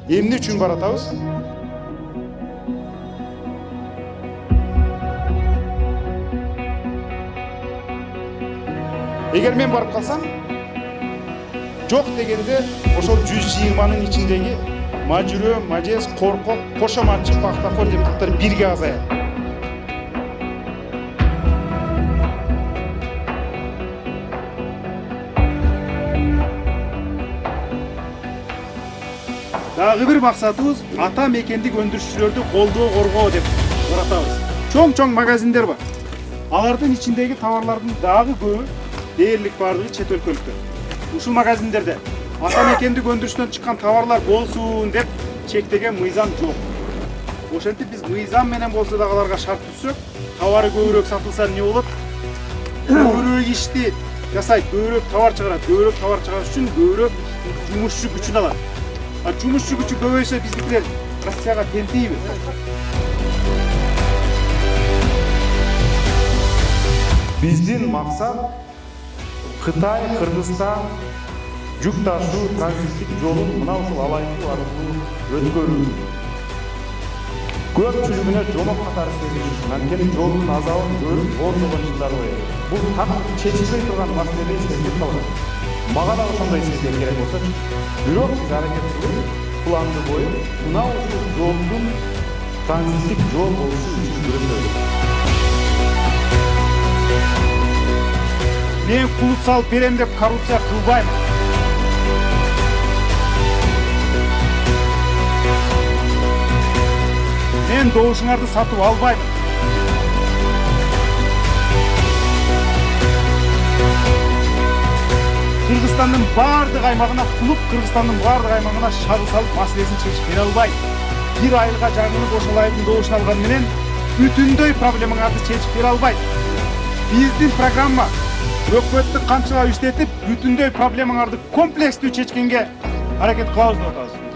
Эмне үчүн баратабыз? Эгер мен барып калсам, жок дегенде ошол 120нын ичиндеги мажүрө, мажес, коркок, кошоматчы, пактакор депутаттар бирге азаят. Дагы бир максатыбыз ата мекендик өндүрүшчүлөрдү колдоо, коргоо деп баратабыз. Чоң магазиндер бар. Алардын ичиндеги товарлардын дагы көбү дээрлик бардыгы чет өлкөлүктөр. Ушул магазиндерде ата мекендик өндүрүштөн чыккан товарлар болсун деп чектеген мыйзам жок. Ошентип биз мыйзам менен болсо дагы аларга шарт түзсөк, товары көбүрөөк сатылса эмне болот? Көбүрөөк ишти жасайт, көбүрөөк товар чыгарат. Көбүрөөк товар чыгарыш үчүн көбүрөөк жумушчу күчүн алат. Жумушчу күчү көбөйсө биздикилер Россияга тентийби? Биздин максат Кытай, Кыргызстан жүк ташуу транзиттик жолун мына ушул алайкуу аркылуу өткөрүү. Көпчүлүгүнө жомок катары сезилишин, анткени жолдун азабын көрүп ондогон жылдар бою. Бул так чечилбей турган маселе эсептелип калган. Мага да ошондой сезим керек болсо, бирок биз аракет кылып, планды коюп, мына ушул жолдун транзиттик жол болушу үчүн күрөшөбүз. Мен кулут салып берем деп коррупция кылбайм. Мен добушуңарды сатып албайм. Кыргызстандын бардык аймагына кулуп, Кыргызстандын бардык аймагына шагыл салып маселесин чечип бере албайм. Бир айылга жаңылып ошол айылдын добушун алган менен бүтүндөй проблемаңарды чечип бере албайт. Биздин программа өкмөттү камчылап иштетип, бүтүндөй проблемаңарды комплекстүү чечкенге аракет кылабыз деп атабыз.